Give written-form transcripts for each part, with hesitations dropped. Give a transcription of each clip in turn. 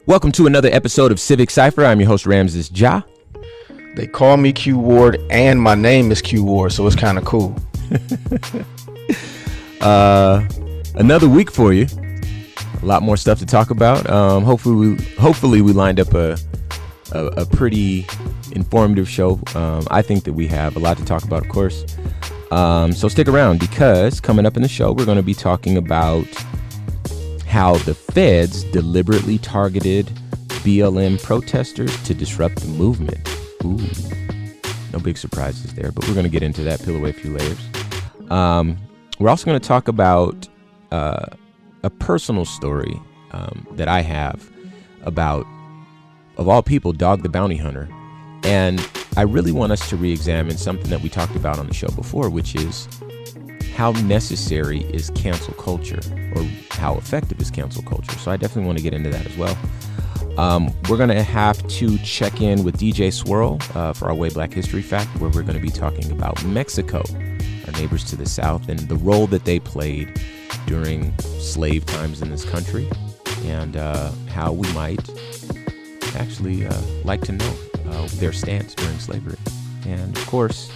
Welcome to another episode of Civic Cipher. I'm your host, Ramses Ja. They call me Q Ward, and my name is Q Ward, so it's kind of cool. Another week for you. A lot more stuff to talk about. Hopefully we lined up a pretty informative show. I think that we have a lot to talk about, of course. So stick around, because coming up in the show, we're going to be talking about how the feds deliberately targeted BLM protesters to disrupt the movement. Ooh, no big surprises there, but we're going to get into that, peel away a few layers. We're also going to talk about a personal story that I have about, of all people, Dog the Bounty Hunter. And I really want us to re-examine something that we talked about on the show before, which is how necessary is cancel culture, or how effective is cancel culture. So I definitely want to get into that as well. We're going to have to check in with DJ Swirl for our Way Black History Fact, where we're going to be talking about Mexico, our neighbors to the south, and the role that they played during slave times in this country, and how we might actually like to know their stance during slavery. And of course,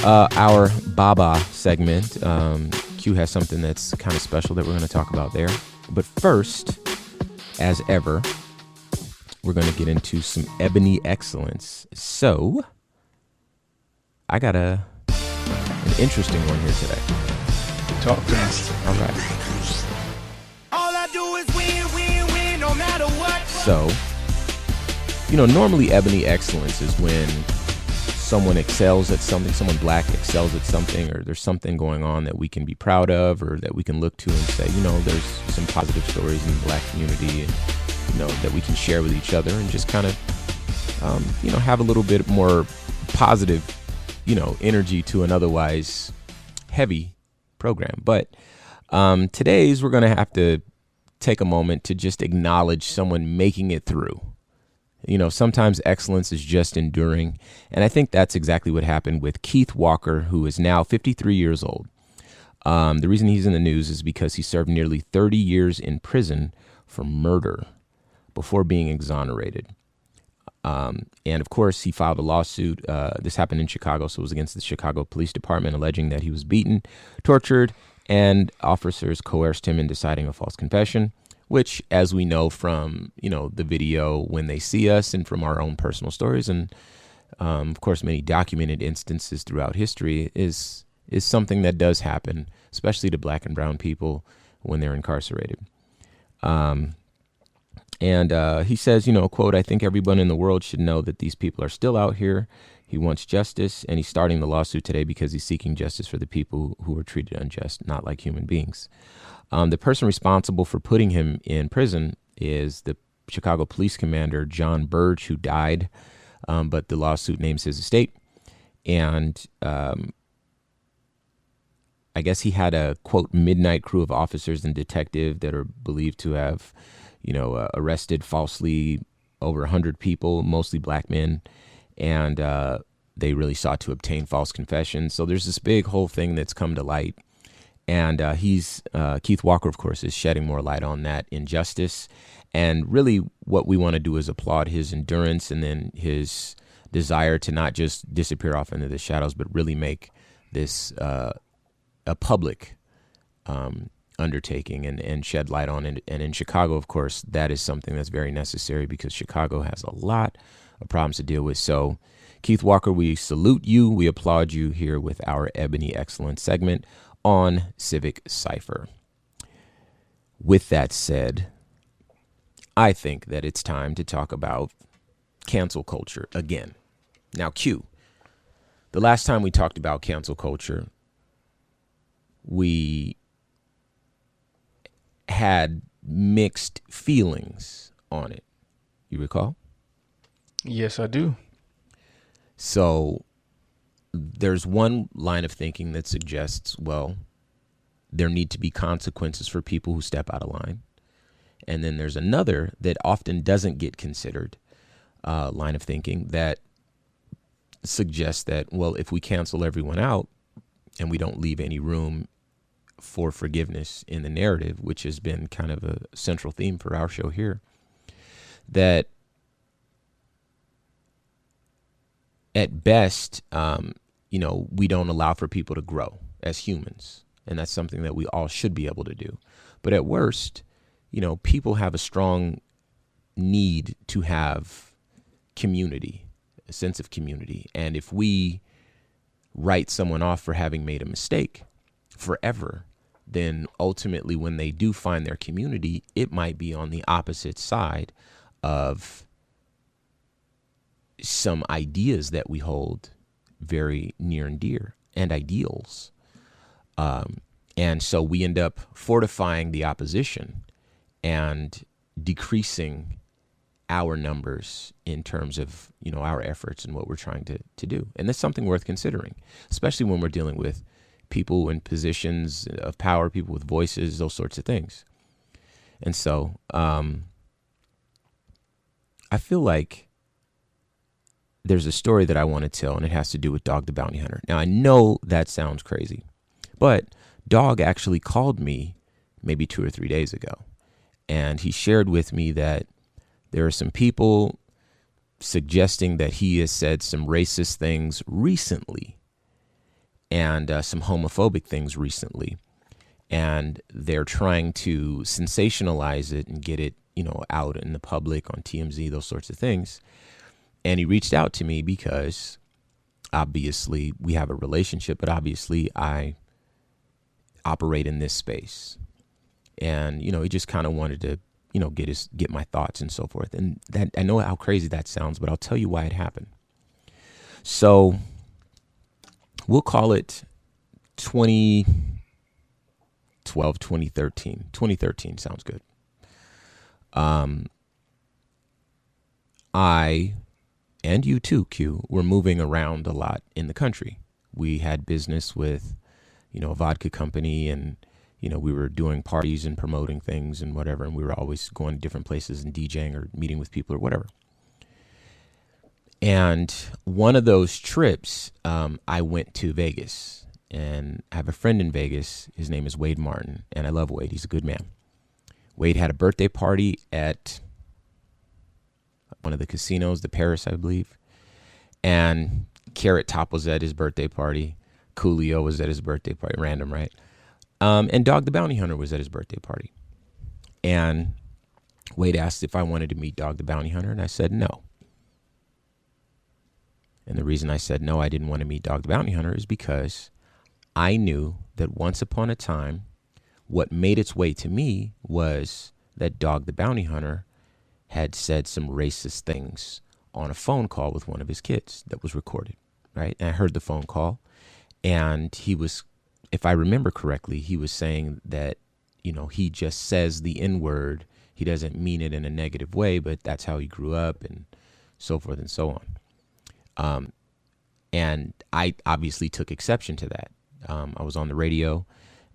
our Baba segment, Q has something that's kind of special that we're going to talk about there. But first, as ever, we're going to get into some ebony excellence. So, I got an interesting one here today. Talk to us. All right. All I do is win, no matter what. So, normally ebony excellence is when someone excels at something, someone black excels at something, or there's something going on that we can be proud of, or that we can look to and say, there's some positive stories in the black community, and, that we can share with each other, and just kind of, have a little bit more positive, energy to an otherwise heavy program. But today's, we're going to have to take a moment to just acknowledge someone making it through. Sometimes excellence is just enduring. And I think that's exactly what happened with Keith Walker, who is now 53 years old. The reason he's in the news is because he served nearly 30 years in prison for murder before being exonerated. And of course, he filed a lawsuit. This happened in Chicago, so it was against the Chicago Police Department, alleging that he was beaten, tortured, and officers coerced him in deciding a false confession, which, as we know from, the video When They See Us, and from our own personal stories, and of course many documented instances throughout history, is something that does happen, especially to black and brown people when they're incarcerated. And he says, quote, "I think everyone in the world should know that these people are still out here. He wants justice, and he's starting the lawsuit today because he's seeking justice for the people who were treated unjust, not like human beings." The person responsible for putting him in prison is the Chicago police commander, John Burge, who died, but the lawsuit names his estate. And I guess he had a, quote, midnight crew of officers and detectives that are believed to have, arrested falsely over 100 people, mostly black men. And they really sought to obtain false confessions. So there's this big whole thing that's come to light. And Keith Walker, of course, is shedding more light on that injustice. And really what we want to do is applaud his endurance, and then his desire to not just disappear off into the shadows, but really make this a public undertaking, and shed light on it. And in Chicago, of course, that is something that's very necessary, because Chicago has a lot of problems to deal with. So, Keith Walker, we salute you. We applaud you here with our Ebony Excellence segment on Civic Cipher. With that said, I think that it's time to talk about cancel culture again. Now, Q, the last time we talked about cancel culture, we had mixed feelings on it. You recall? Yes, I do. So there's one line of thinking that suggests, well, there need to be consequences for people who step out of line. And then there's another that often doesn't get considered, line of thinking that suggests that, well, if we cancel everyone out and we don't leave any room for forgiveness in the narrative, which has been kind of a central theme for our show here, that at best, we don't allow for people to grow as humans. And that's something that we all should be able to do. But at worst, people have a strong need to have community, a sense of community. And if we write someone off for having made a mistake forever, then ultimately when they do find their community, it might be on the opposite side of some ideas that we hold very near and dear, and ideals. And so we end up fortifying the opposition and decreasing our numbers in terms of, our efforts and what we're trying to do. And that's something worth considering, especially when we're dealing with people in positions of power, people with voices, those sorts of things. And so I feel like there's a story that I want to tell, and it has to do with Dog the Bounty Hunter. Now, I know that sounds crazy, but Dog actually called me maybe 2 or 3 days ago, and he shared with me that there are some people suggesting that he has said some racist things recently and some homophobic things recently, and they're trying to sensationalize it and get it, out in the public on TMZ, those sorts of things. And he reached out to me because obviously we have a relationship, but obviously I operate in this space. And, he just kind of wanted to, get my thoughts and so forth. And that, I know how crazy that sounds, but I'll tell you why it happened. So we'll call it 2012, 2013. 2013 sounds good. I and you too, Q, were moving around a lot in the country. We had business with, a vodka company, and, we were doing parties and promoting things and whatever. And we were always going to different places and DJing or meeting with people or whatever. And one of those trips, I went to Vegas, and I have a friend in Vegas. His name is Wade Martin, and I love Wade. He's a good man. Wade had a birthday party at one of the casinos, the Paris, I believe. And Carrot Top was at his birthday party. Coolio was at his birthday party. Random, right? And Dog the Bounty Hunter was at his birthday party. And Wade asked if I wanted to meet Dog the Bounty Hunter, and I said no. And the reason I said no, I didn't want to meet Dog the Bounty Hunter, is because I knew that once upon a time, what made its way to me was that Dog the Bounty Hunter had said some racist things on a phone call with one of his kids that was recorded, right? And I heard the phone call, and he was, if I remember correctly, he was saying that, he just says the N-word. He doesn't mean it in a negative way, but that's how he grew up and so forth and so on. And I obviously took exception to that. I was on the radio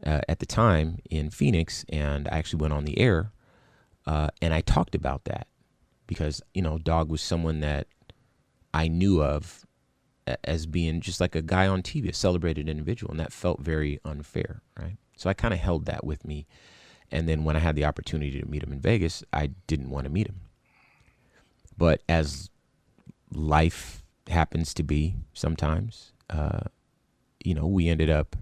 at the time in Phoenix, and I actually went on the air, and I talked about that because, Dog was someone that I knew of as being just like a guy on TV, a celebrated individual, and that felt very unfair, right? So I kind of held that with me. And then when I had the opportunity to meet him in Vegas, I didn't want to meet him. But as life happens to be sometimes, we ended up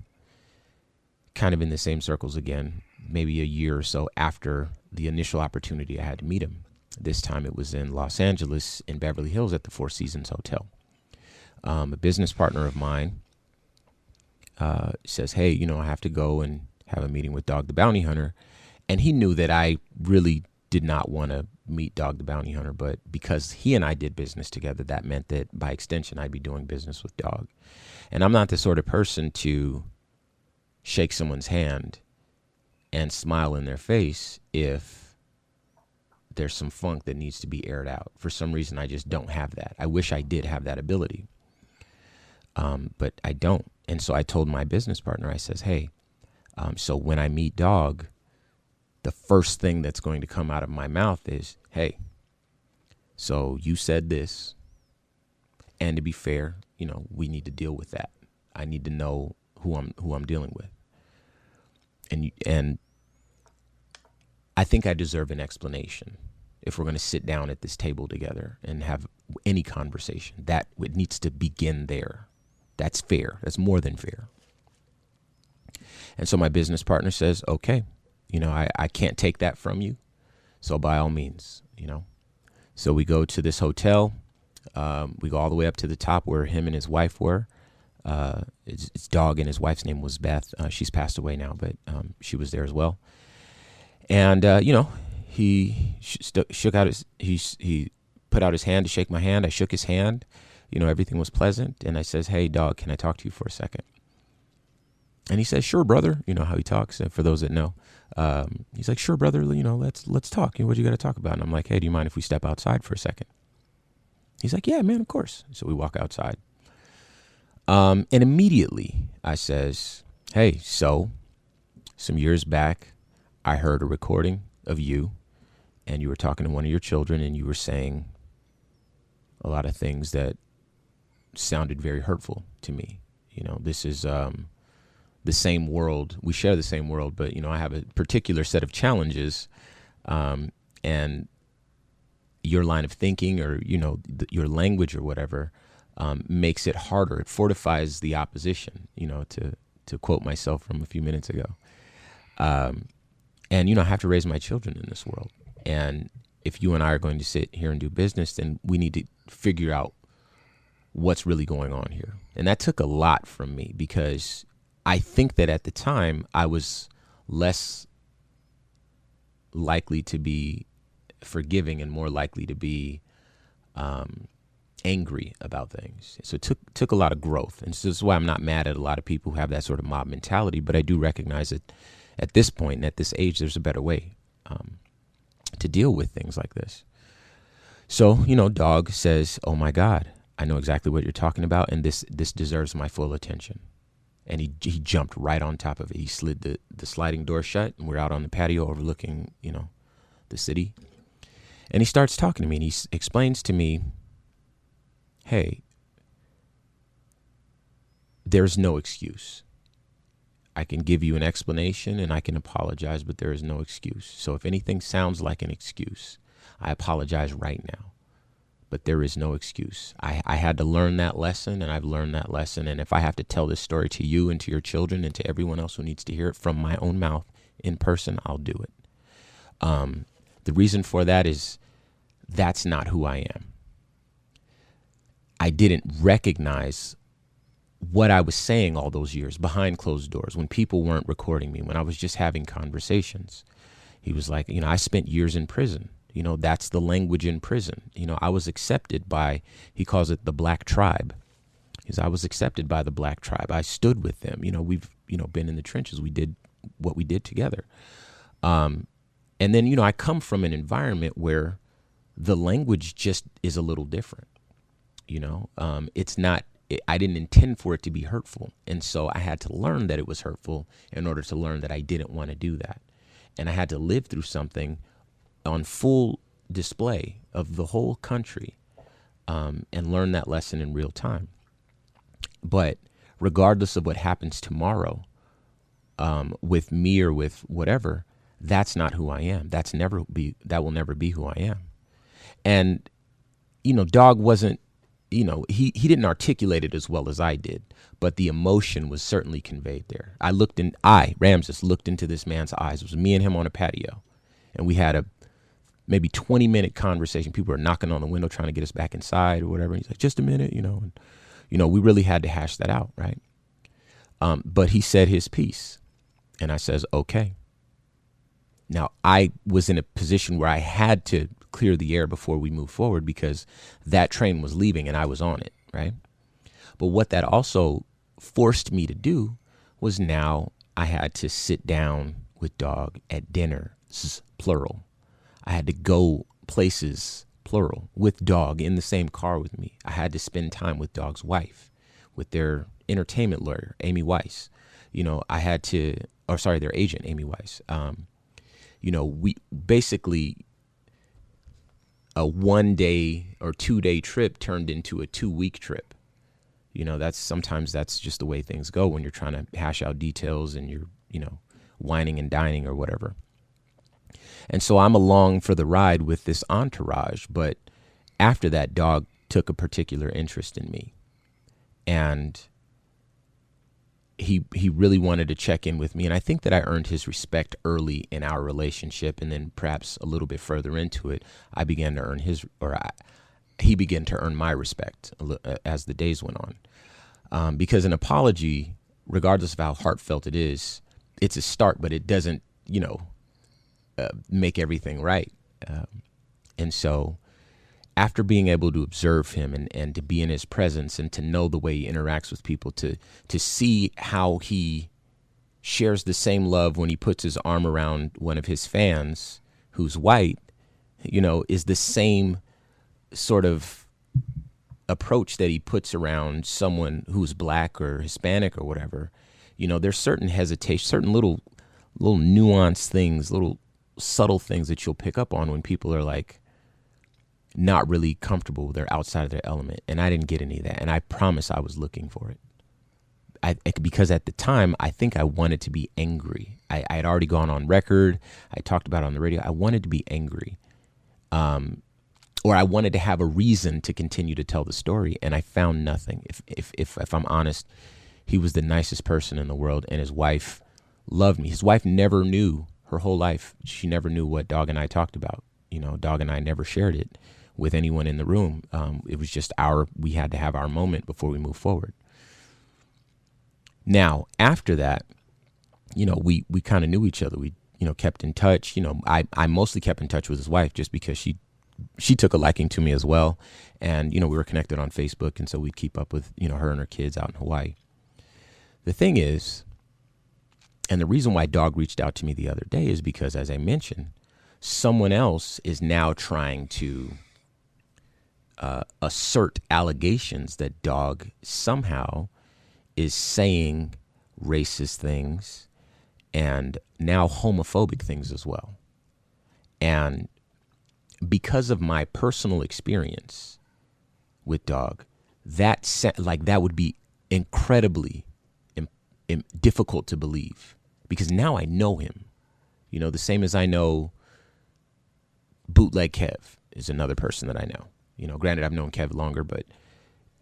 kind of in the same circles again, maybe a year or so after the initial opportunity I had to meet him. This time it was in Los Angeles, in Beverly Hills at the Four Seasons Hotel. A business partner of mine says, hey, I have to go and have a meeting with Dog the Bounty Hunter. And he knew that I really did not want to meet Dog the Bounty Hunter, but because he and I did business together, that meant that by extension, I'd be doing business with Dog. And I'm not the sort of person to shake someone's hand and smile in their face if there's some funk that needs to be aired out. For some reason, I just don't have that. I wish I did have that ability, but I don't. And so I told my business partner, I says, hey, so when I meet Dog, the first thing that's going to come out of my mouth is, hey, so you said this, and to be fair, we need to deal with that. I need to know who I'm dealing with. And I think I deserve an explanation. if we're going to sit down at this table together and have any conversation. That it needs to begin there. That's fair. That's more than fair. And so my business partner says, okay, I can't take that from you. So by all means, So we go to this hotel. We go all the way up to the top where him and his wife were. His dog and his wife's name was Beth. She's passed away now, but she was there as well. And, he shook out he put out his hand to shake my hand. I shook his hand. Everything was pleasant. And I says, hey, dog, can I talk to you for a second? And he says, sure, brother. You know how he talks. For those that know, he's like, sure, brother. Let's talk. What do you got to talk about? And I'm like, hey, do you mind if we step outside for a second? He's like, yeah, man, of course. So we walk outside. And immediately I says, hey, so some years back, I heard a recording of you, and you were talking to one of your children, and you were saying a lot of things that sounded very hurtful to me. This is the same world. We share the same world, but, I have a particular set of challenges, and your line of thinking or, your language or whatever makes it harder. It fortifies the opposition, to quote myself from a few minutes ago. And, I have to raise my children in this world. And if you and I are going to sit here and do business, then we need to figure out what's really going on here. And that took a lot from me, because I think that at the time I was less likely to be forgiving and more likely to be angry about things. So it took a lot of growth. And so this is why I'm not mad at a lot of people who have that sort of mob mentality, but I do recognize that at this point and at this age, there's a better way to deal with things like this. So, dog says, oh my God, I know exactly what you're talking about, and this deserves my full attention. And he jumped right on top of it. He slid the sliding door shut, and we're out on the patio overlooking, the city. And he starts talking to me, and he explains to me, hey, there's no excuse. I can give you an explanation and I can apologize, but there is no excuse. So if anything sounds like an excuse, I apologize right now. But there is no excuse. I had to learn that lesson, and I've learned that lesson. And if I have to tell this story to you and to your children and to everyone else who needs to hear it from my own mouth in person, I'll do it. The reason for that is that's not who I am. I didn't recognize what I was saying all those years behind closed doors when people weren't recording me, when I was just having conversations. He was like, I spent years in prison. That's the language in prison. I was accepted by, he calls it the black tribe. I was accepted by the black tribe. I stood with them. We've, been in the trenches. We did what we did together. And then, I come from an environment where the language just is a little different. It's not, I didn't intend for it to be hurtful. And so I had to learn that it was hurtful in order to learn that I didn't want to do that. And I had to live through something on full display of the whole country, and learn that lesson in real time. But regardless of what happens tomorrow, with me or with whatever, that's not who I am. That will never be who I am. And, dog wasn't, he didn't articulate it as well as I did, but the emotion was certainly conveyed there. Ramses, looked into this man's eyes. It was me and him on a patio, and we had a maybe 20-minute conversation. People were knocking on the window trying to get us back inside or whatever. And he's like, just a minute, and, we really had to hash that out, right? But he said his piece, and I says, okay. Now, I was in a position where I had to clear the air before we move forward, because that train was leaving and I was on it, right? But what that also forced me to do was now I had to sit down with dog at dinner, plural. I had to go places, plural, with dog in the same car with me. I had to spend time with dog's wife, with their entertainment lawyer, Amy Weiss. I had to, their agent, Amy Weiss. We basically, a 1 day or 2 day trip turned into a 2-week trip. Sometimes that's just the way things go when you're trying to hash out details and you're, whining and dining or whatever. And so I'm along for the ride with this entourage. But after that, dog took a particular interest in me. And he really wanted to check in with me. And I think that I earned his respect early in our relationship. And then perhaps a little bit further into it, I began to earn he began to earn my respect as the days went on. Because an apology, regardless of how heartfelt it is, it's a start, but it doesn't, make everything right. And so after being able to observe him and to be in his presence and to know the way he interacts with people, to see how he shares the same love when he puts his arm around one of his fans who's white, is the same sort of approach that he puts around someone who's black or Hispanic or whatever. There's certain hesitation, certain little nuanced things, little subtle things that you'll pick up on when people are like not really comfortable. They're outside of their element. And I didn't get any of that. And I promise I was looking for it. Because at the time, I think I wanted to be angry. I had already gone on record. I talked about it on the radio. I wanted to be angry. Or I wanted to have a reason to continue to tell the story. And I found nothing. If I'm honest, he was the nicest person in the world. And his wife loved me. His wife never knew her whole life. She never knew what Dog and I talked about. Dog and I never shared it with anyone in the room. It was just we had to have our moment before we move forward. Now, after that, we kind of knew each other. We, kept in touch. I mostly kept in touch with his wife just because she took a liking to me as well. And, we were connected on Facebook. And so we'd keep up with, her and her kids out in Hawaii. The thing is, and the reason why Dog reached out to me the other day is because, as I mentioned, someone else is now trying to assert allegations that Dog somehow is saying racist things and now homophobic things as well. And because of my personal experience with Dog, that would be incredibly difficult to believe, because now I know him. The same as I know Bootleg Kev is another person that I know. Granted, I've known Kev longer, but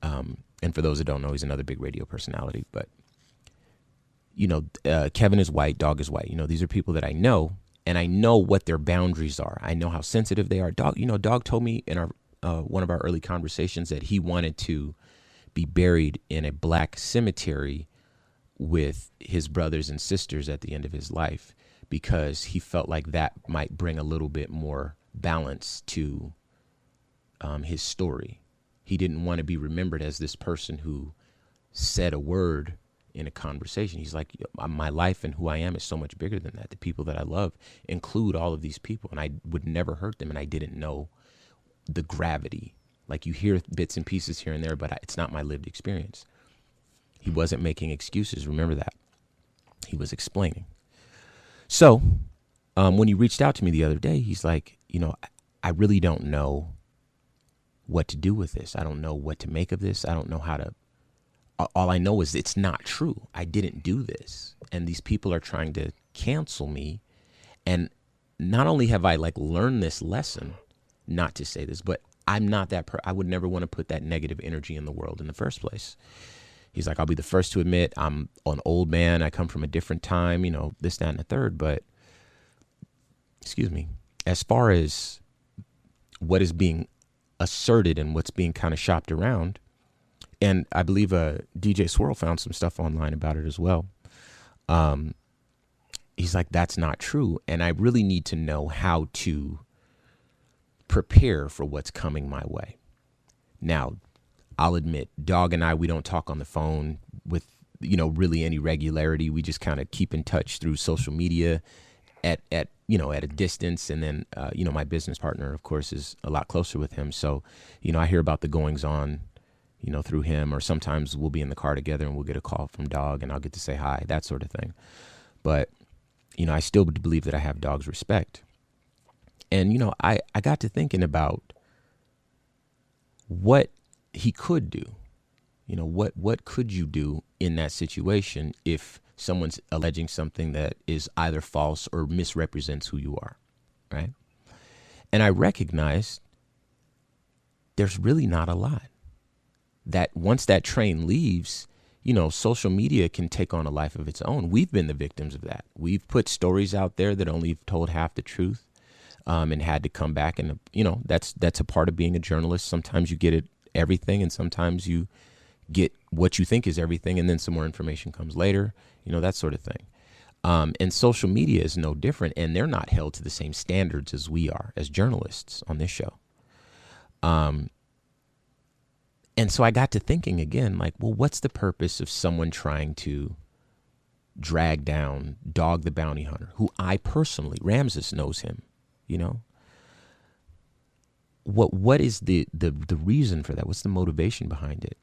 and for those that don't know, he's another big radio personality. But Kevin is white, Dog is white. These are people that I know, and I know what their boundaries are. I know how sensitive they are. Dog told me in our one of our early conversations that he wanted to be buried in a black cemetery with his brothers and sisters at the end of his life, because he felt like that might bring a little bit more balance to his story. He didn't want to be remembered as this person who said a word in a conversation. He's like, my life and who I am is so much bigger than that. The people that I love include all of these people, and I would never hurt them. And I didn't know the gravity. Like, you hear bits and pieces here and there, but it's not my lived experience. He wasn't making excuses. Remember that. He was explaining. So when he reached out to me the other day, he's like, I really don't know what to do with this. I don't know what to make of this. I don't know how to. All I know is it's not true. I didn't do this. And these people are trying to cancel me. And not only have I learned this lesson not to say this, but I'm not that I would never want to put that negative energy in the world in the first place. He's like, I'll be the first to admit I'm an old man. I come from a different time, this, that, and the third. But, excuse me, as far as what is being asserted and what's being kind of shopped around, and I believe DJ Swirl found some stuff online about it as well. He's like, that's not true. And I really need to know how to prepare for what's coming my way. Now, I'll admit, Dog and I, we don't talk on the phone with, really any regularity. We just kind of keep in touch through social media at a distance. And then, my business partner, of course, is a lot closer with him. So, I hear about the goings on, through him, or sometimes we'll be in the car together and we'll get a call from Dog and I'll get to say hi, that sort of thing. But, I still believe that I have Dog's respect. And, I got to thinking about what he could do. What could you do in that situation if someone's alleging something that is either false or misrepresents who you are? right? And I recognized there's really not a lot. That once that train leaves, social media can take on a life of its own. We've been the victims of that. We've put stories out there that only told half the truth, and had to come back. And, that's a part of being a journalist. Sometimes you get everything, and sometimes you get what you think is everything, and then some more information comes later, that sort of thing. And social media is no different, and they're not held to the same standards as we are as journalists on this show. And so I got to thinking again, like, well, what's the purpose of someone trying to drag down Dog the Bounty Hunter, who I personally, Ramses knows him, What is the reason for that? What's the motivation behind it?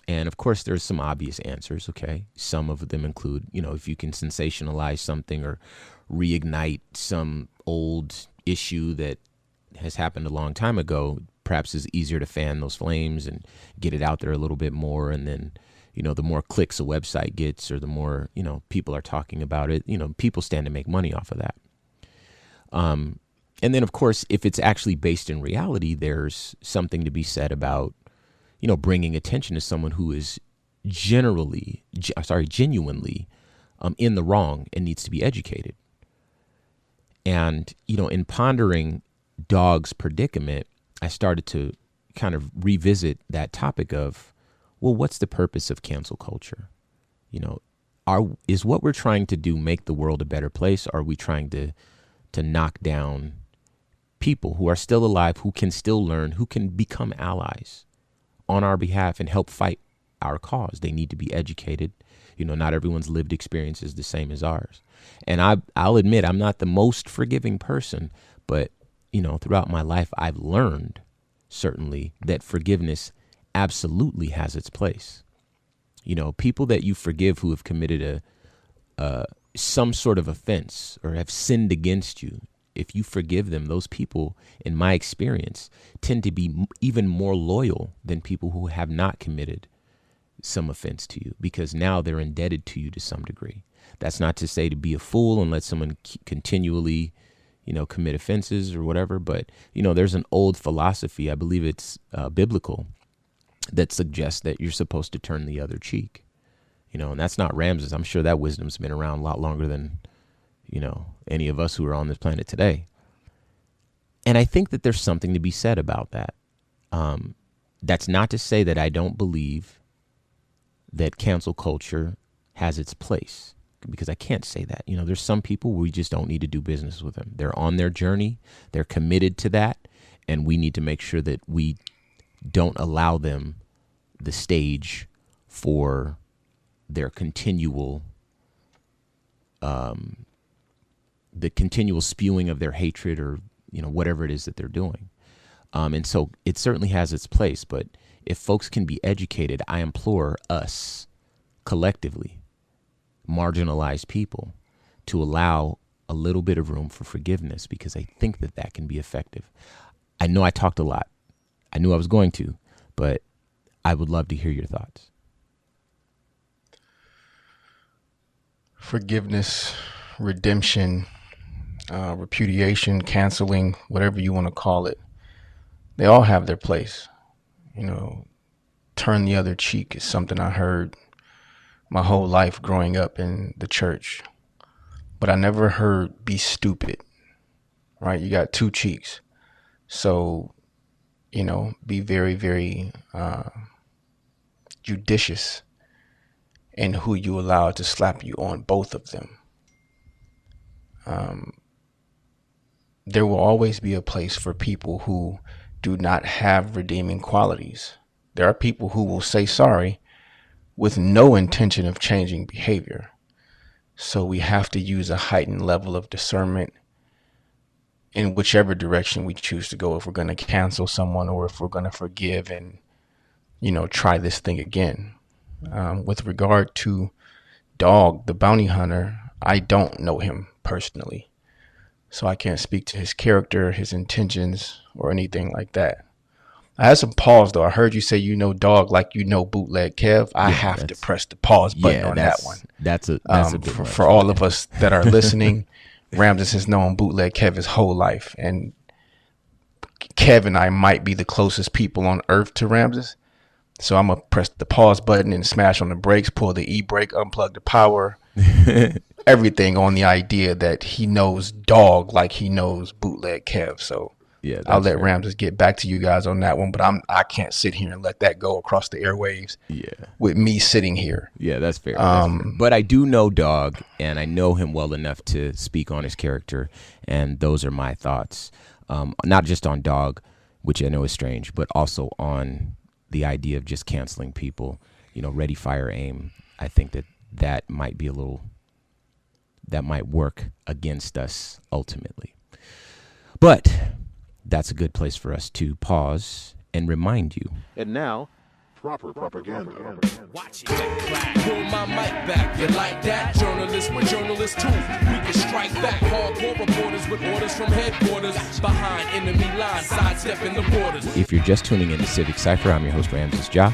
And of course, there's some obvious answers, okay? Some of them include, if you can sensationalize something or reignite some old issue that has happened a long time ago, perhaps it's easier to fan those flames and get it out there a little bit more. And then, the more clicks a website gets, or the more, people are talking about it, people stand to make money off of that. And then, of course, if it's actually based in reality, there's something to be said about, bringing attention to someone who is genuinely in the wrong and needs to be educated. And, in pondering Dog's predicament, I started to kind of revisit that topic of, well, what's the purpose of cancel culture? Is what we're trying to do make the world a better place? Or are we trying to knock down people who are still alive, who can still learn, who can become allies on our behalf and help fight our cause? They need to be educated. Not everyone's lived experience is the same as ours. And I'll admit, I'm not the most forgiving person, but, throughout my life, I've learned certainly that forgiveness absolutely has its place. People that you forgive who have committed some sort of offense or have sinned against you, if you forgive them, those people, in my experience, tend to be even more loyal than people who have not committed some offense to you, because now they're indebted to you to some degree. That's not to say to be a fool and let someone continually, commit offenses or whatever. But, there's an old philosophy, I believe it's biblical, that suggests that you're supposed to turn the other cheek. And that's not Ramses. I'm sure that wisdom's been around a lot longer than, any of us who are on this planet today. And I think that there's something to be said about that. That's not to say that I don't believe that cancel culture has its place, because I can't say that. There's some people we just don't need to do business with them. They're on their journey. They're committed to that. And we need to make sure that we don't allow them the stage for their continual spewing of their hatred, or whatever it is that they're doing. And so it certainly has its place. But if folks can be educated, I implore us collectively, marginalized people, to allow a little bit of room for forgiveness, because I think that can be effective. I know I talked a lot. I knew I was going to, but I would love to hear your thoughts. Forgiveness, redemption, repudiation, canceling, whatever you want to call it, they all have their place. Turn the other cheek is something I heard my whole life growing up in the church, but I never heard be stupid, right? You got two cheeks. So, be very, very judicious in who you allow to slap you on both of them. There will always be a place for people who do not have redeeming qualities. There are people who will say sorry with no intention of changing behavior. So we have to use a heightened level of discernment in whichever direction we choose to go, if we're going to cancel someone or if we're going to forgive and, try this thing again. With regard to Dog, the bounty hunter, I don't know him personally, so I can't speak to his character, his intentions, or anything like that. I had some pause, though. I heard you say Dog like bootleg Kev. I have to press the pause button on that one. That's a big one. For all of us that are listening, Ramses has known Bootleg Kev his whole life, and Kev and I might be the closest people on earth to Ramses. So I'm gonna press the pause button and smash on the brakes, pull the e-brake, unplug the power, everything on the idea that he knows dog like he knows Bootleg Kev. So Yeah, I'll let fair. Ramses get back to you guys on that one, but I can't sit here and let that go across the airwaves. Yeah. With me sitting here. Yeah, that's fair. But I do know Dog, and I know him well enough to speak on his character, and those are my thoughts. Not just on Dog, which I know is strange, but also on the idea of just canceling people. Ready, fire, aim. I think that might be that might work against us ultimately. But that's a good place for us to pause and remind you. And now, proper propaganda. Watch it. Pull my mic back. You like that? Journalists with journalists too. We can strike back. Hardcore reporters with orders from headquarters. Behind enemy lines, sidestepping the borders. If you're just tuning in to Civic Cipher, I'm your host, Ramses Ja.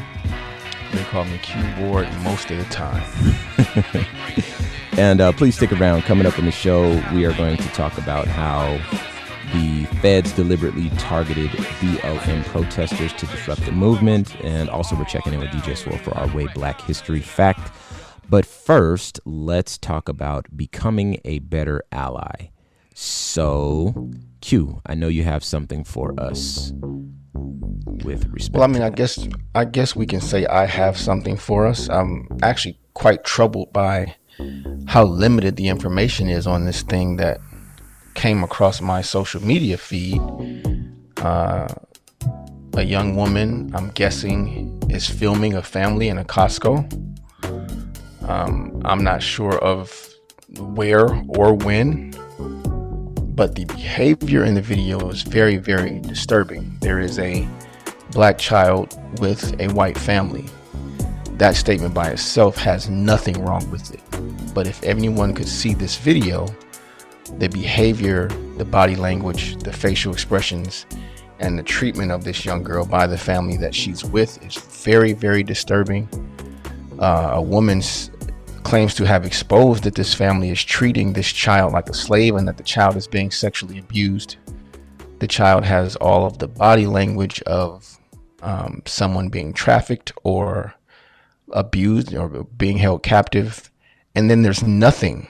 They call me Q-Board most of the time. And please stick around. Coming up in the show, we are going to talk about how the feds deliberately targeted BLM protesters to disrupt the movement. And also we're checking in with DJ Swole for our Way Black History Fact. But first, let's talk about becoming a better ally. So, Q, I know you have something for us with respect. Well, I mean, I guess we can say I have something for us. I'm actually quite troubled by how limited the information is on this thing that came across my social media feed. A young woman, I'm guessing, is filming a family in a Costco. I'm not sure of where or when, but the behavior in the video is very, very disturbing. There is a black child with a white family. That statement by itself has nothing wrong with it. But if anyone could see this video, the behavior, the body language, the facial expressions, and the treatment of this young girl by the family that she's with is very, very disturbing. A woman claims to have exposed that this family is treating this child like a slave and that the child is being sexually abused. The child has all of the body language of someone being trafficked or abused or being held captive. And then there's nothing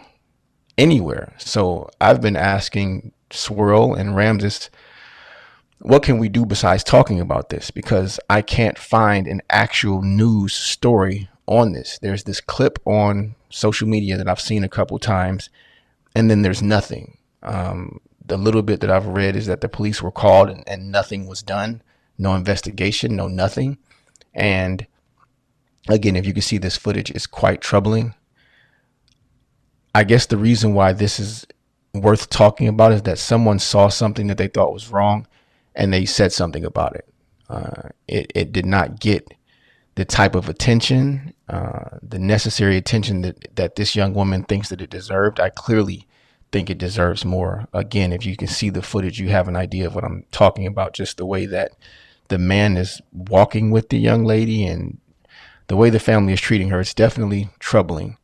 anywhere. So I've been asking Swirl and Ramses, what can we do besides talking about this? Because I can't find an actual news story on this. There's this clip on social media that I've seen a couple times, and then there's nothing. The little bit that I've read is that the police were called and nothing was done. No investigation, no nothing. And again, if you can see this footage, it's quite troubling. I guess the reason why this is worth talking about is that someone saw something that they thought was wrong and they said something about it. It did not get the type of attention, the necessary attention that this young woman thinks that it deserved. I clearly think it deserves more. Again, if you can see the footage, you have an idea of what I'm talking about. Just the way that the man is walking with the young lady and the way the family is treating her, it's definitely troubling.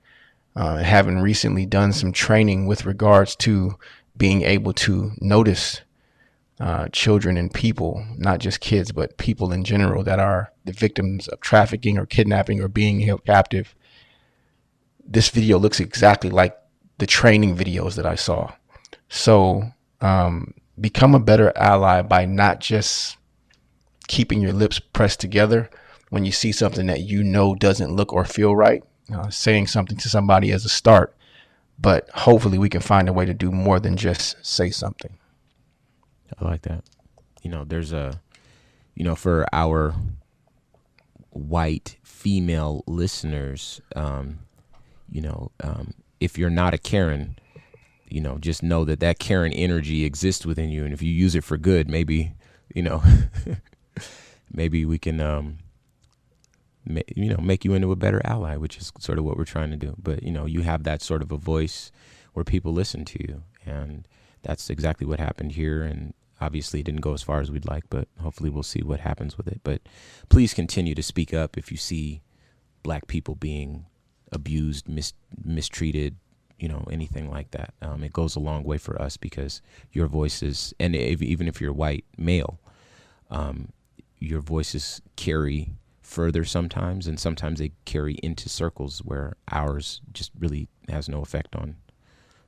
Having recently done some training with regards to being able to notice children and people, not just kids, but people in general that are the victims of trafficking or kidnapping or being held captive. This video looks exactly like the training videos that I saw. So become a better ally by not just keeping your lips pressed together when you see something that you know doesn't look or feel right. Saying something to somebody as a start, but hopefully we can find a way to do more than just say something. I like that. There's for our white female listeners, if you're not a Karen, just know that Karen energy exists within you. And if you use it for good, maybe, maybe we can, make you into a better ally, which is sort of what we're trying to do. But, you have that sort of a voice where people listen to you. And that's exactly what happened here. And obviously it didn't go as far as we'd like, but hopefully we'll see what happens with it. But please continue to speak up if you see black people being abused, mistreated, anything like that. It goes a long way for us because your voices, and even if you're white male, your voices carry further sometimes, and sometimes they carry into circles where ours just really has no effect on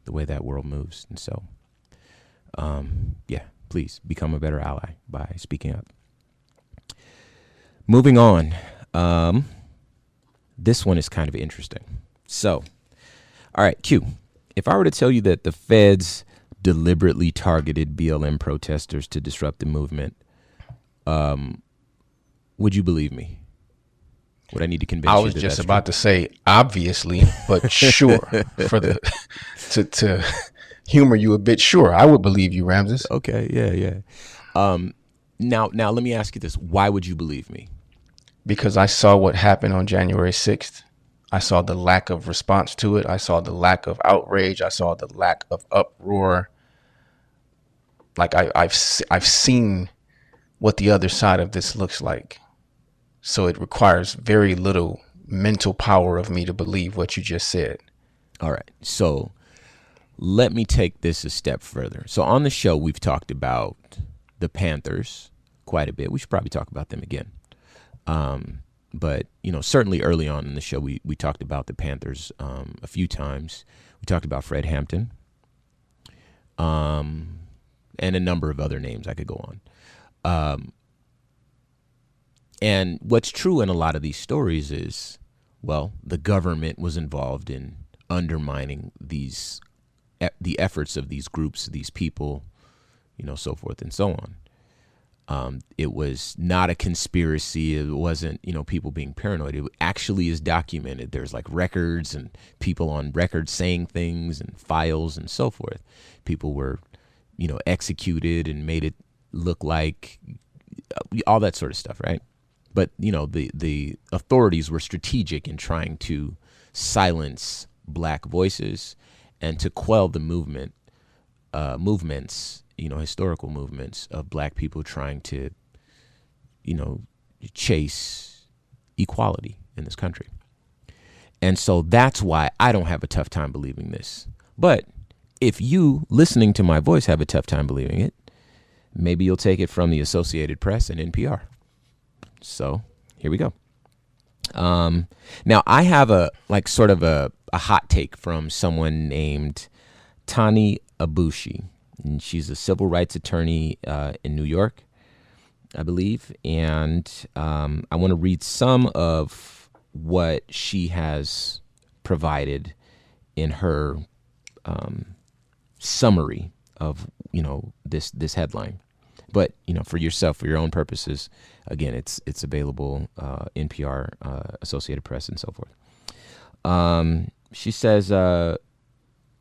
the way that world moves. And so, please become a better ally by speaking up. Moving on. This one is kind of interesting. So, all right, Q. If I were to tell you that the feds deliberately targeted BLM protesters to disrupt the movement, would you believe me? Would I need to convince you? I was just about to say, obviously, but sure, for to humor you a bit. Sure, I would believe you, Ramses. Okay, yeah. Now, let me ask you this: why would you believe me? Because I saw what happened on January 6th. I saw the lack of response to it. I saw the lack of outrage. I saw the lack of uproar. Like I've seen what the other side of this looks like. So it requires very little mental power of me to believe what you just said. All right. So let me take this a step further. So on the show, we've talked about the Panthers quite a bit. We should probably talk about them again. But, certainly early on in the show, we talked about the Panthers a few times. We talked about Fred Hampton and a number of other names. I could go on. And what's true in a lot of these stories is, well, the government was involved in undermining the efforts of these groups, these people, so forth and so on. It was not a conspiracy. It wasn't, people being paranoid. It actually is documented. There's like records and people on record saying things and files and so forth. People were, executed and made it look like all that sort of stuff, right? But, the authorities were strategic in trying to silence black voices and to quell the movements, historical movements of black people trying to, chase equality in this country. And so that's why I don't have a tough time believing this. But if you listening to my voice have a tough time believing it, maybe you'll take it from the Associated Press and NPR. So here we go. Now I have a hot take from someone named Tani Abushi. And she's a civil rights attorney in New York, I believe. And I want to read some of what she has provided in her summary of, this headline. But, for yourself, for your own purposes, again, it's available, NPR, Associated Press, and so forth. She says,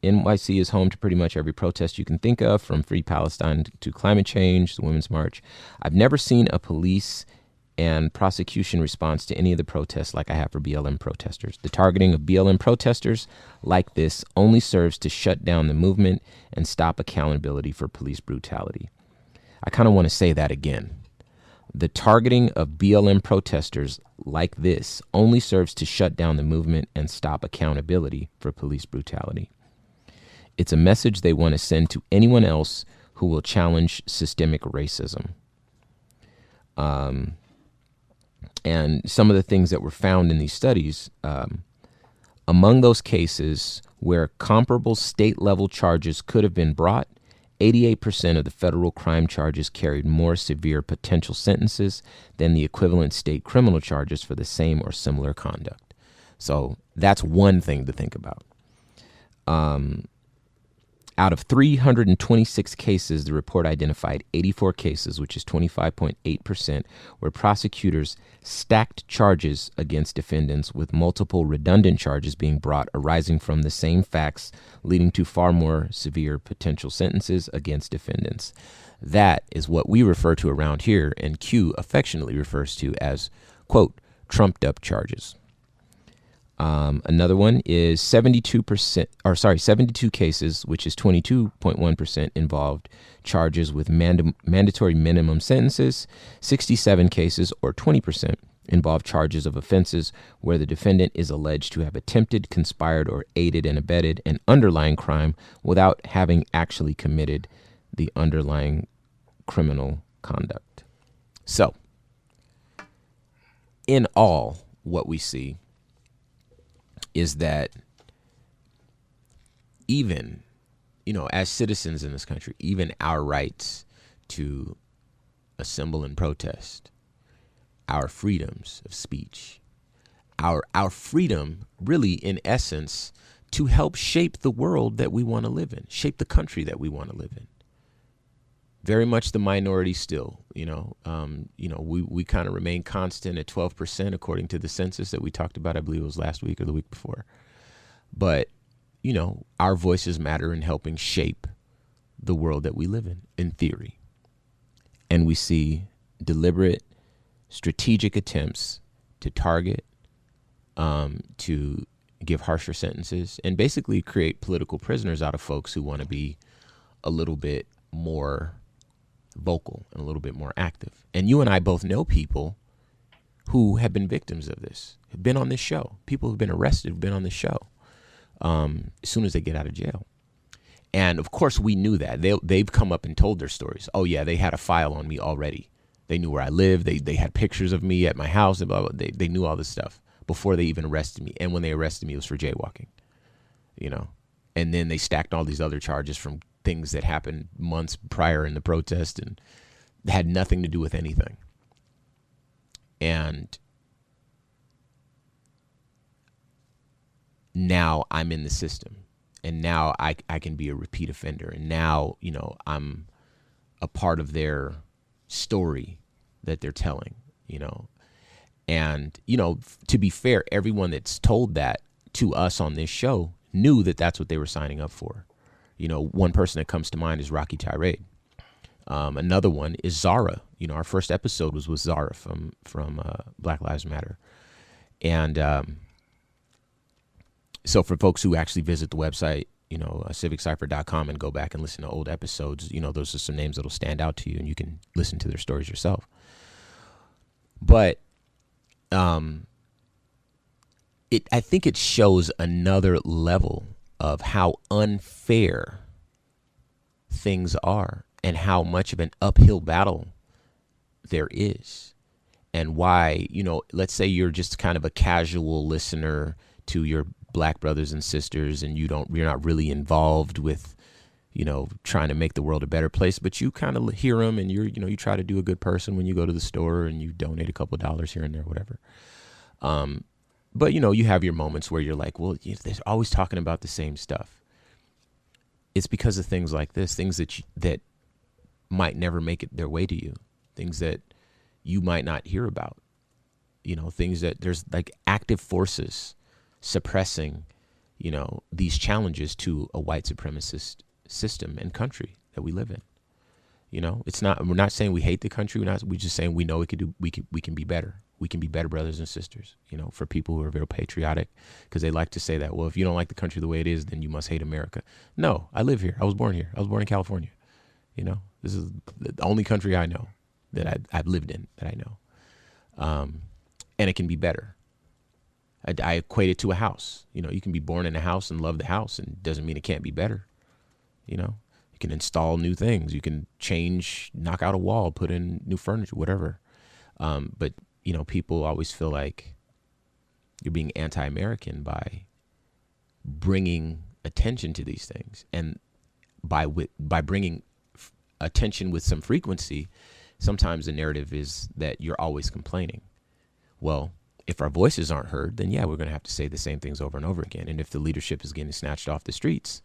NYC is home to pretty much every protest you can think of, from Free Palestine to climate change, the Women's March. I've never seen a police and prosecution response to any of the protests like I have for BLM protesters. The targeting of BLM protesters like this only serves to shut down the movement and stop accountability for police brutality. I kind of want to say that again. The targeting of BLM protesters like this only serves to shut down the movement and stop accountability for police brutality. It's a message they want to send to anyone else who will challenge systemic racism. And some of the things that were found in these studies, among those cases where comparable state-level charges could have been brought, 88% of the federal crime charges carried more severe potential sentences than the equivalent state criminal charges for the same or similar conduct. So that's one thing to think about. Out of 326 cases, the report identified 84 cases, which is 25.8%, where prosecutors stacked charges against defendants with multiple redundant charges being brought arising from the same facts, leading to far more severe potential sentences against defendants. That is what we refer to around here, and Q affectionately refers to as, quote, trumped up charges. Another one is 72 cases, which is 22.1%, involved charges with mandatory minimum sentences. 67 cases, or 20%, involve charges of offenses where the defendant is alleged to have attempted, conspired, or aided and abetted an underlying crime without having actually committed the underlying criminal conduct. So, in all, what we see is that even, as citizens in this country, even our rights to assemble and protest, our freedoms of speech, our freedom, really, in essence, to help shape the world that we want to live in, shape the country that we want to live in. Very much the minority still, we kind of remain constant at 12% according to the census that we talked about. I believe it was last week or the week before. But, our voices matter in helping shape the world that we live in theory. And we see deliberate, strategic attempts to target, to give harsher sentences, and basically create political prisoners out of folks who want to be a little bit more vocal and a little bit more active. And you and I both know people who have been victims of this, have been on this show. People who've been arrested have been on this show as soon as they get out of jail. And of course, we knew that. They've come up and told their stories. Oh, yeah, they had a file on me already. They knew where I lived. They had pictures of me at my house. And blah, blah, blah. They knew all this stuff before they even arrested me. And when they arrested me, it was for jaywalking, And then they stacked all these other charges from things that happened months prior in the protest and had nothing to do with anything. And now I'm in the system, and now I can be a repeat offender. And now, I'm a part of their story that they're telling, and, to be fair, everyone that's told that to us on this show knew that that's what they were signing up for. One person that comes to mind is Rocky Tirade. Another one is Zara. Our first episode was with Zara from Black Lives Matter. And so for folks who actually visit the website, civiccipher.com and go back and listen to old episodes, those are some names that'll stand out to you, and you can listen to their stories yourself. But I think it shows another level of how unfair things are and how much of an uphill battle there is, and why, let's say you're just kind of a casual listener to your Black brothers and sisters, and you're not really involved with, trying to make the world a better place, but you kind of hear them, and you try to do a good person when you go to the store and you donate a couple of dollars here and there, whatever. But, you have your moments where you're like, well, they're always talking about the same stuff. It's because of things like this, things that might never make it their way to you, things that you might not hear about, things that there's like active forces suppressing, these challenges to a white supremacist system and country that we live in. We're not saying we hate the country. We're just saying we know we can be better. We can be better brothers and sisters, for people who are very patriotic, because they like to say that, well, if you don't like the country the way it is, then you must hate America. No, I live here. I was born here. I was born in California. This is the only country I know that I've lived in, that I know. And it can be better. I equate it to a house. You can be born in a house and love the house, and it doesn't mean it can't be better. You can install new things. You can knock out a wall, put in new furniture, whatever. But people always feel like you're being anti-American by bringing attention to these things, and by bringing attention with some frequency, sometimes the narrative is that you're always complaining. Well, if our voices aren't heard, then yeah, we're going to have to say the same things over and over again. And if the leadership is getting snatched off the streets,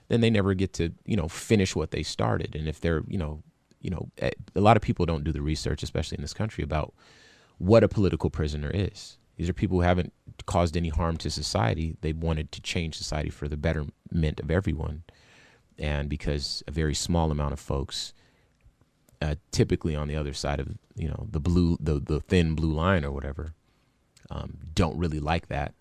then they never get to, finish what they started. And if they're, a lot of people don't do the research, especially in this country, about what a political prisoner is. These are people who haven't caused any harm to society. They wanted to change society for the betterment of everyone. And because a very small amount of folks, typically on the other side of, the thin blue line or whatever, don't really like that,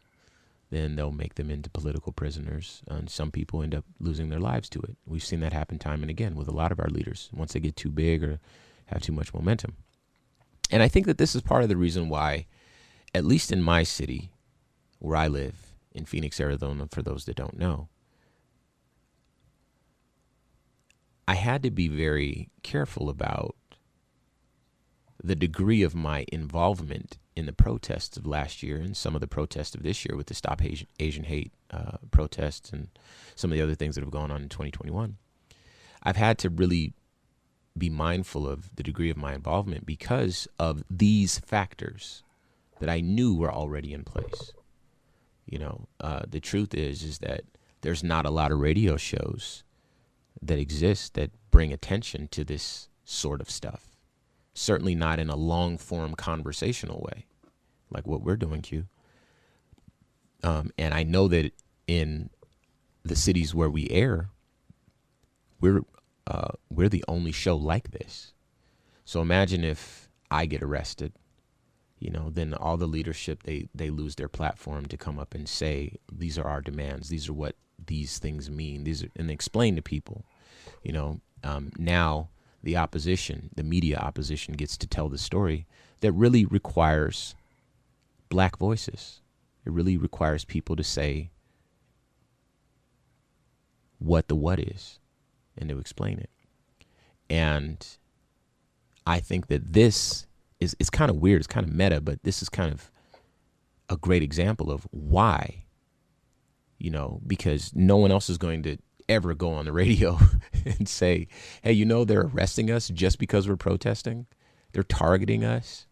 then they'll make them into political prisoners. And some people end up losing their lives to it. We've seen that happen time and again with a lot of our leaders once they get too big or have too much momentum. And I think that this is part of the reason why at least in my city where I live in Phoenix, Arizona, for those that don't know, I had to be very careful about the degree of my involvement in the protests of last year and some of the protests of this year with the Stop Asian Hate protests and some of the other things that have gone on in 2021. I've had to really be mindful of the degree of my involvement because of these factors that I knew were already in place. The truth is that there's not a lot of radio shows that exist that bring attention to this sort of stuff. Certainly not in a long form conversational way like what we're doing, Q. And I know that in the cities where we air, we're the only show like this. So imagine if I get arrested, then all the leadership, they lose their platform to come up and say, these are our demands. These are what these things mean. And explain to people, now the opposition, the media opposition gets to tell the story that really requires black voices. It really requires people to say what the what is and to explain it. And I think that this is, it's kind of weird, it's kind of meta, but this is kind of a great example of why, because no one else is going to ever go on the radio and say, hey, they're arresting us just because we're protesting. They're targeting us.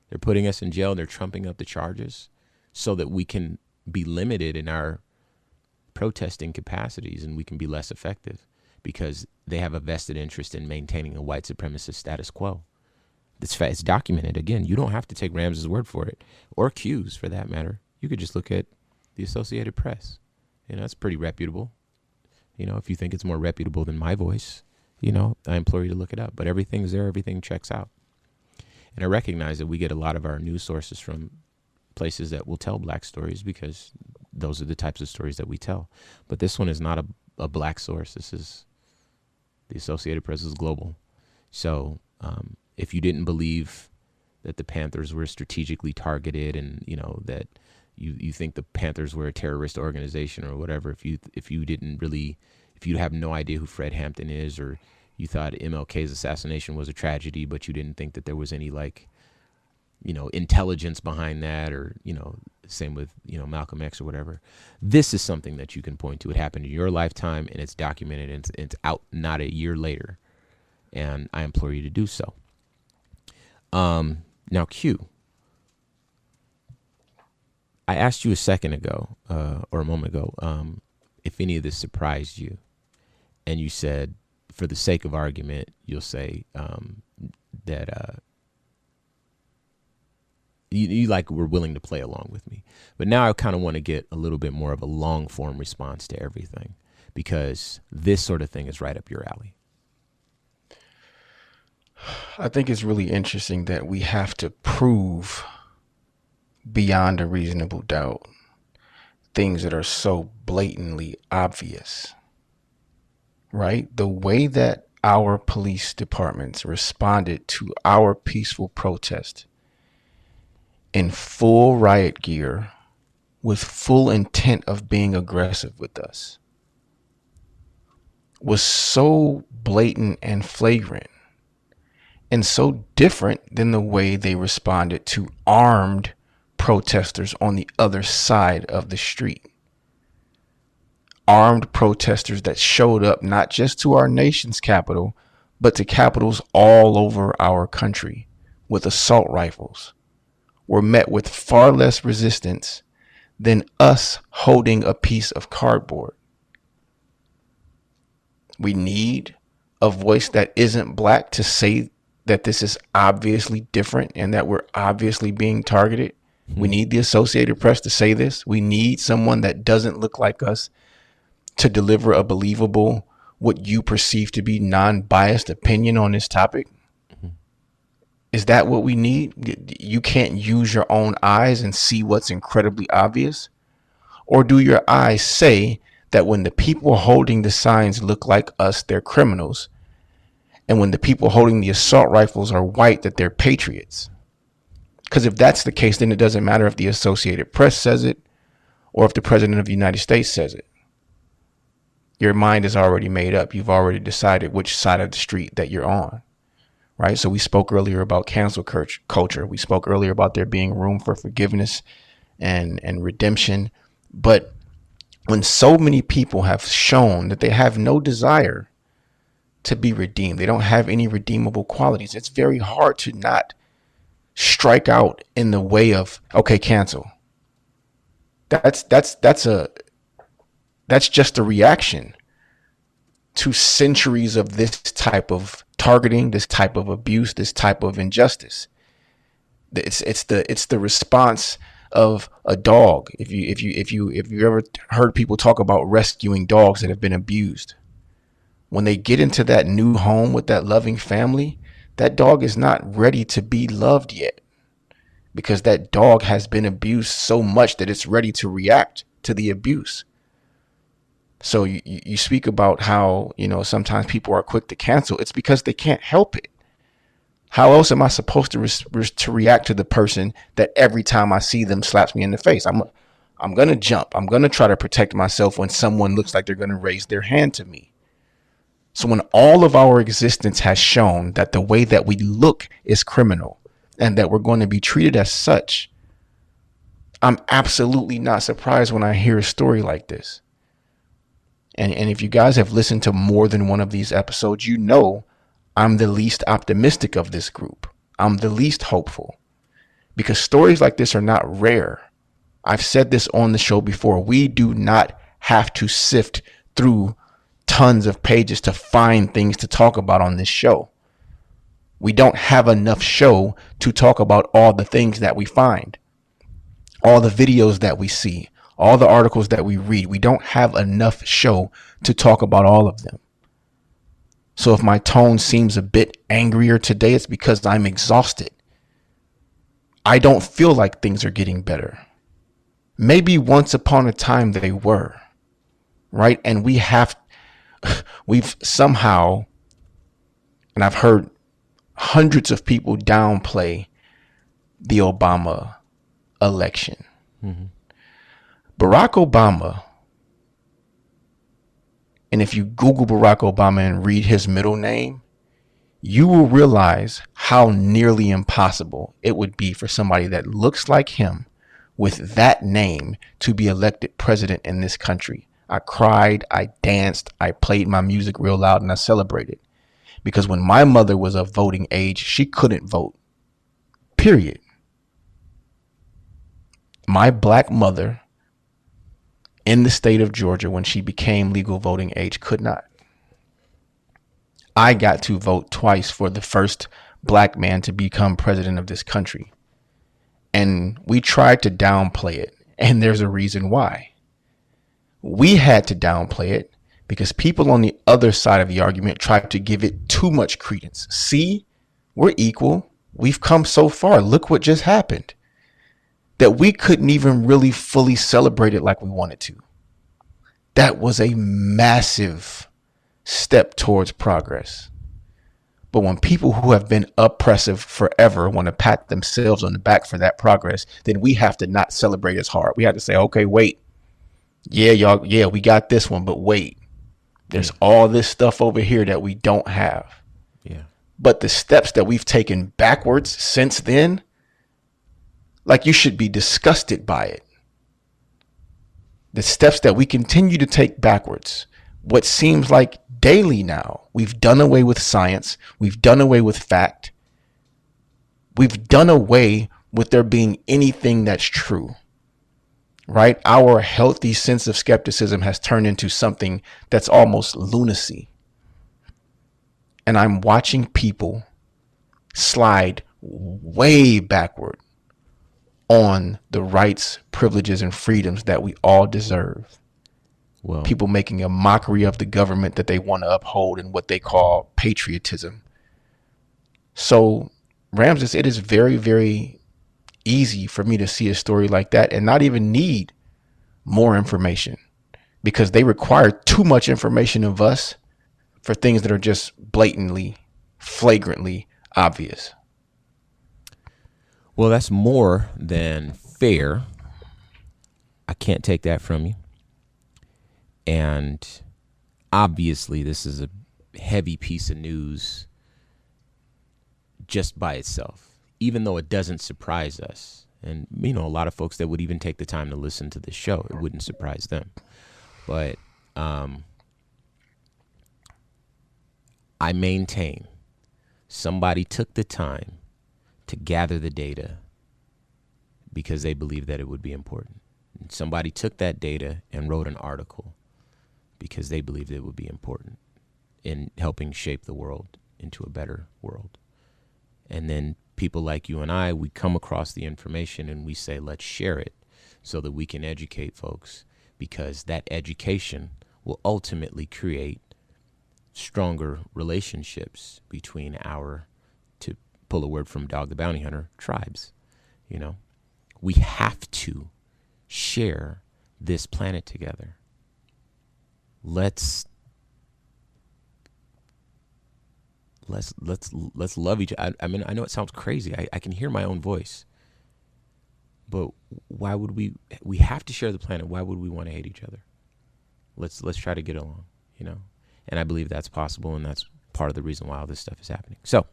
They're putting us in jail. They're trumping up the charges so that we can be limited in our protesting capacities and we can be less effective because they have a vested interest in maintaining a white supremacist status quo. It's documented. Again, you don't have to take Ramses' word for it or Q's for that matter. You could just look at the Associated Press. It's pretty reputable. If you think it's more reputable than my voice, I implore you to look it up. But everything's there. Everything checks out. And I recognize that we get a lot of our news sources from places that will tell black stories because those are the types of stories that we tell. But this one is not a black source. This is the Associated Press is global. So if you didn't believe that the Panthers were strategically targeted and, that you think the Panthers were a terrorist organization or whatever, if you have no idea who Fred Hampton is, or you thought MLK's assassination was a tragedy, but you didn't think that there was any intelligence behind that, or, same with, Malcolm X or whatever. This is something that you can point to. It happened in your lifetime and it's documented and it's out not a year later. And I implore you to do so. Now, Q, I asked you a second ago, or a moment ago, if any of this surprised you. And you said, for the sake of argument, you'll say that you were willing to play along with me. But now I kind of want to get a little bit more of a long form response to everything, because this sort of thing is right up your alley. I think it's really interesting that we have to prove beyond a reasonable doubt things that are so blatantly obvious, right? The way that our police departments responded to our peaceful protest in full riot gear with full intent of being aggressive with us was so blatant and flagrant and so different than the way they responded to armed protesters on the other side of the street. Armed protesters that showed up not just to our nation's capital, but to capitals all over our country with assault rifles, were met with far less resistance than us holding a piece of cardboard. We need a voice that isn't black to say that this is obviously different and that we're obviously being targeted. We need the Associated Press to say this. We need someone that doesn't look like us to deliver a believable, what you perceive to be non-biased opinion on this topic. Is that what we need? You can't use your own eyes and see what's incredibly obvious? Or do your eyes say that when the people holding the signs look like us, they're criminals, and when the people holding the assault rifles are white, that they're patriots? Because if that's the case, then it doesn't matter if the Associated Press says it or if the President of the United States says it. Your mind is already made up. You've already decided which side of the street that you're on, right? So we spoke earlier about cancel culture. We spoke earlier about there being room for forgiveness and redemption. But when so many people have shown that they have no desire to be redeemed, they don't have any redeemable qualities, it's very hard to not strike out in the way of, okay, cancel. That's just a reaction to centuries of this type of targeting, this type of abuse, this type of injustice. It's the response of a dog. If you ever heard people talk about rescuing dogs that have been abused, when they get into that new home with that loving family, that dog is not ready to be loved yet, because that dog has been abused so much that it's ready to react to the abuse. So you speak about how, sometimes people are quick to cancel. It's because they can't help it. How else am I supposed to react to the person that every time I see them slaps me in the face? I'm going to jump. I'm going to try to protect myself when someone looks like they're going to raise their hand to me. So when all of our existence has shown that the way that we look is criminal and that we're going to be treated as such, I'm absolutely not surprised when I hear a story like this. And if you guys have listened to more than one of these episodes, you know I'm the least optimistic of this group. I'm the least hopeful, because stories like this are not rare. I've said this on the show before. We do not have to sift through tons of pages to find things to talk about on this show. We don't have enough show to talk about all the things that we find, all the videos that we see, all the articles that we read. We don't have enough show to talk about all of them. So if my tone seems a bit angrier today, it's because I'm exhausted. I don't feel like things are getting better. Maybe once upon a time they were, right? And we've somehow, and I've heard hundreds of people downplay the Obama election. Mm-hmm. Barack Obama, and if you Google Barack Obama and read his middle name, you will realize how nearly impossible it would be for somebody that looks like him with that name to be elected president in this country. I cried, I danced, I played my music real loud, and I celebrated. Because when my mother was of voting age, she couldn't vote. Period. My black mother in the state of Georgia, when she became legal voting age, could not. I got to vote twice for the first black man to become president of this country. And we tried to downplay it. And there's a reason why. We had to downplay it because people on the other side of the argument tried to give it too much credence. See, we're equal. We've come so far. Look what just happened. That we couldn't even really fully celebrate it like we wanted to. That was a massive step towards progress. But when people who have been oppressive forever want to pat themselves on the back for that progress, then we have to not celebrate as hard. We have to say, okay, wait. Yeah, y'all. Yeah, we got this one, but wait, there's all this stuff over here that we don't have. Yeah. But the steps that we've taken backwards since then, like, you should be disgusted by it. The steps that we continue to take backwards, what seems like daily now. We've done away with science. We've done away with fact. We've done away with there being anything that's true, right? Our healthy sense of skepticism has turned into something that's almost lunacy. And I'm watching people slide way backward on the rights, privileges, and freedoms that we all deserve. Well, people making a mockery of the government that they want to uphold and what they call patriotism. So, Ramses, it is very, very easy for me to see a story like that and not even need more information, because they require too much information of us for things that are just blatantly, flagrantly obvious. Well, that's more than fair. I can't take that from you. And obviously, this is a heavy piece of news just by itself, even though it doesn't surprise us. And, you know, a lot of folks that would even take the time to listen to this show, it wouldn't surprise them. But I maintain somebody took the time to gather the data because they believed that it would be important. And somebody took that data and wrote an article because they believed it would be important in helping shape the world into a better world. And then people like you and I, we come across the information and we say, let's share it so that we can educate folks, because that education will ultimately create stronger relationships between our, to pull a word from Dog the Bounty Hunter, tribes. You know, we have to share this planet together. Let's love each other. I mean, I know it sounds crazy. I can hear my own voice. But why would we have to share the planet? Why would we want to hate each other? Let's try to get along, you know? And I believe that's possible, and that's part of the reason why all this stuff is happening. So,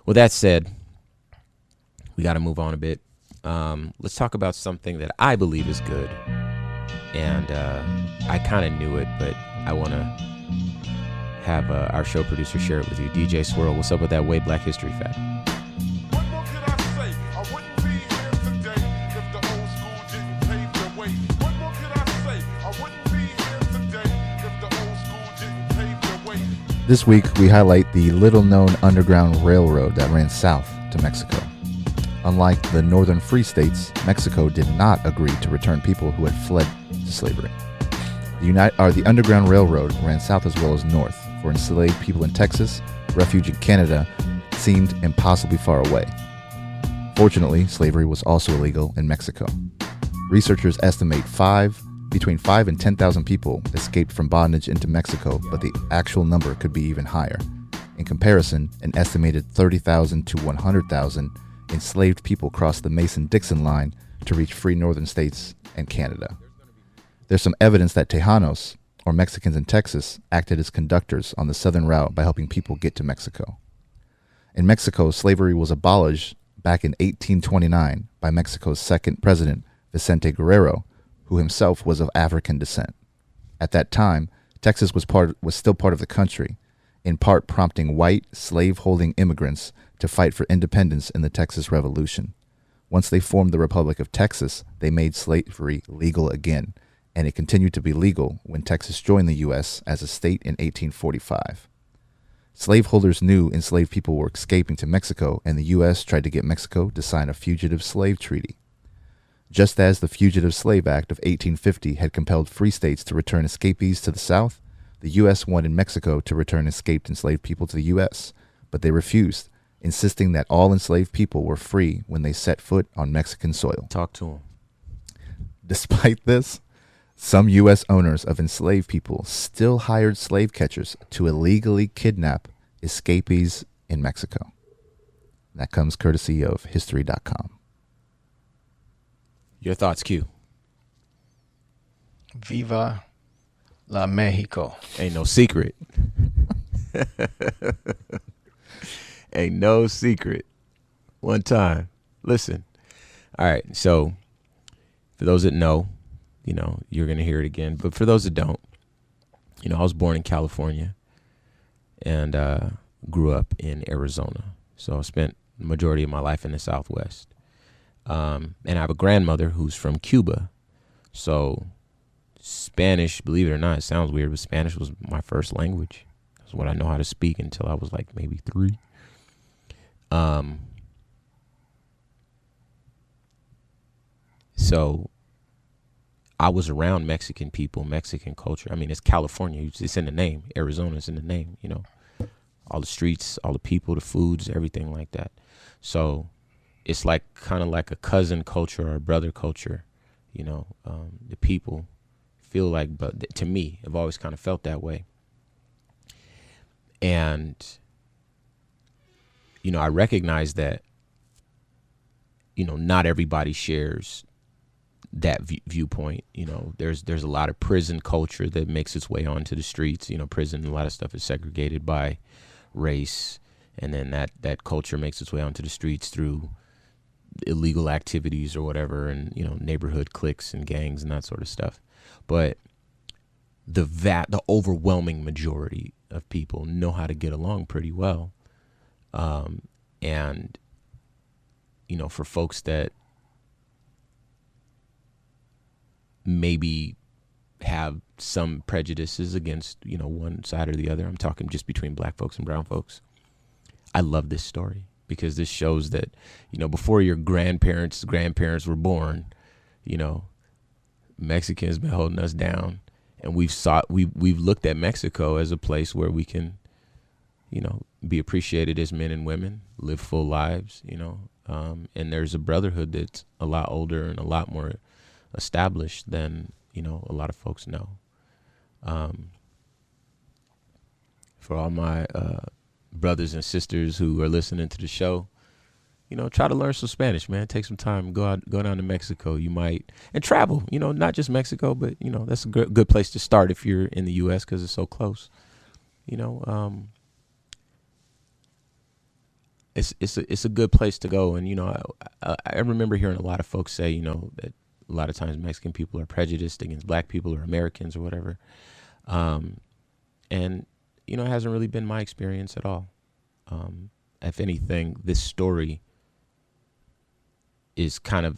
with that said, we got to move on a bit. Let's talk about something that I believe is good. And I kind of knew it, but I want to have our show producer share it with you. DJ Swirl, what's up with that Way Black History fact? What more can I say? I wouldn't be here today if the old school didn't pave the way. What more can I say? I wouldn't be here today if the old school didn't pave the way. This week, we highlight the little-known Underground Railroad that ran south to Mexico. Unlike the northern free states, Mexico did not agree to return people who had fled to slavery. The Underground Railroad ran south as well as north. For enslaved people in Texas, refuge in Canada seemed impossibly far away. Fortunately, slavery was also illegal in Mexico. Researchers estimate between 5 and 10,000 people escaped from bondage into Mexico, but the actual number could be even higher. In comparison, an estimated 30,000 to 100,000 enslaved people crossed the Mason-Dixon line to reach free northern states and Canada. There's some evidence that Tejanos, or Mexicans in Texas, acted as conductors on the southern route by helping people get to Mexico. In Mexico, slavery was abolished back in 1829 by Mexico's second president, Vicente Guerrero, who himself was of African descent. At that time, Texas was still part of the country, in part prompting white slave-holding immigrants to fight for independence in the Texas Revolution. Once they formed the Republic of Texas, they made slavery legal again, and it continued to be legal when Texas joined the U.S. as a state in 1845. Slaveholders knew enslaved people were escaping to Mexico, and the U.S. tried to get Mexico to sign a fugitive slave treaty. Just as the Fugitive Slave Act of 1850 had compelled free states to return escapees to the South, the U.S. wanted Mexico to return escaped enslaved people to the U.S., but they refused, insisting that all enslaved people were free when they set foot on Mexican soil. Talk to him. Despite this, some U.S. owners of enslaved people still hired slave catchers to illegally kidnap escapees in Mexico. That comes courtesy of History.com. Your thoughts, Q? Viva la Mexico. Ain't no secret. Ain't no secret. One time. Listen. All right. So for those that know, you know, you're going to hear it again. But for those that don't, you know, I was born in California and grew up in Arizona. So I spent the majority of my life in the Southwest. And I have a grandmother who's from Cuba. So Spanish, believe it or not, it sounds weird, but Spanish was my first language. That's what I know how to speak until I was like maybe 3. So I was around Mexican people, Mexican culture. I mean, it's California. It's in the name. Arizona's in the name, you know. All the streets, all the people, the foods, everything like that. So it's like kind of like a cousin culture or a brother culture, you know. The people feel like, but to me, I've always kind of felt that way. And, you know, I recognize that not everybody shares that viewpoint. There's a lot of prison culture that makes its way onto the streets. Prison, a lot of stuff is segregated by race, and then that culture makes its way onto the streets through illegal activities or whatever, and neighborhood cliques and gangs and that sort of stuff. But the overwhelming majority of people know how to get along pretty well, and for folks that maybe have some prejudices against one side or the other, I'm talking just between black folks and brown folks, I love this story because this shows that before your grandparents were born, Mexicans been holding us down, and we've looked at Mexico as a place where we can be appreciated as men and women, live full lives, and there's a brotherhood that's a lot older and a lot more established than a lot of folks know. For all my brothers and sisters who are listening to the show, try to learn some Spanish, man. Take some time, go down to Mexico. You might, and travel, not just Mexico, but that's a good place to start if you're in the U.S. because it's so close. It's a good place to go. And I remember hearing a lot of folks say that a lot of times Mexican people are prejudiced against black people or Americans or whatever. And it hasn't really been my experience at all. If anything, this story is kind of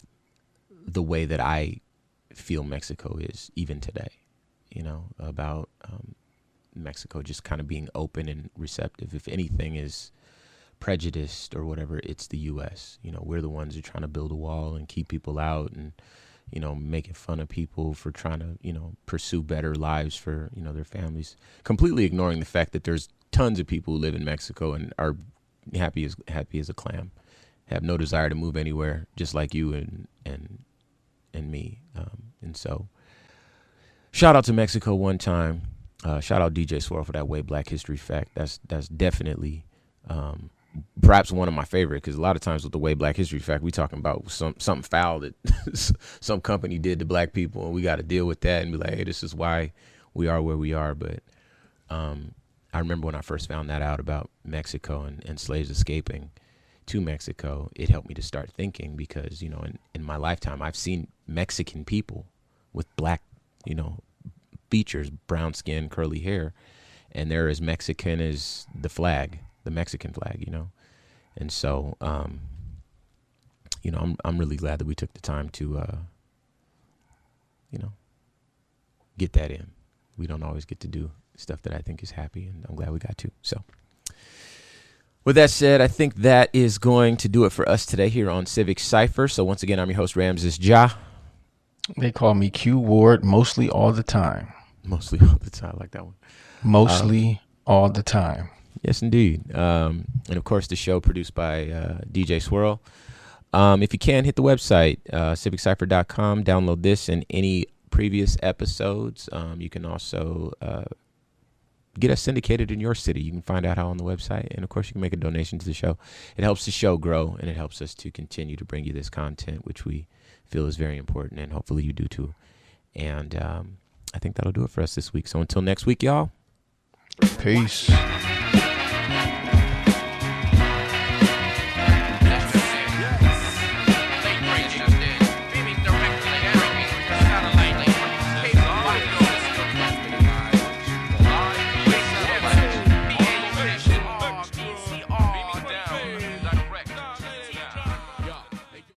the way that I feel Mexico is even today, about Mexico just kind of being open and receptive. If anything is prejudiced or whatever, it's the U.S. We're the ones who are trying to build a wall and keep people out and, making fun of people for trying to, pursue better lives for, their families, completely ignoring the fact that there's tons of people who live in Mexico and are happy as a clam, have no desire to move anywhere, just like you and me. And so shout out to Mexico one time. Shout out DJ Swirl for that Way Black History fact. That's definitely perhaps one of my favorite, because a lot of times with the Way Black History fact, we talking about something foul that some company did to black people, and we got to deal with that and be like, hey, this is why we are where we are. But I remember when I first found that out about Mexico and slaves escaping to Mexico, it helped me to start thinking, because in my lifetime I've seen Mexican people with black features, brown skin, curly hair, and they're as Mexican as the Mexican flag, and so, I'm really glad that we took the time to, get that in. We don't always get to do stuff that I think is happy, and I'm glad we got to. So with that said, I think that is going to do it for us today here on Civic Cipher. So once again, I'm your host, Ramses Ja. They call me Q Ward mostly all the time. Mostly all the time. I like that one. Mostly all the time. Yes, indeed. And of course, the show produced by DJ Swirl. If you can, hit the website, civiccipher.com. Download this and any previous episodes. You can also get us syndicated in your city. You can find out how on the website. And, of course, you can make a donation to the show. It helps the show grow, and it helps us to continue to bring you this content, which we feel is very important, and hopefully you do too. And I think that'll do it for us this week. So until next week, y'all. Peace.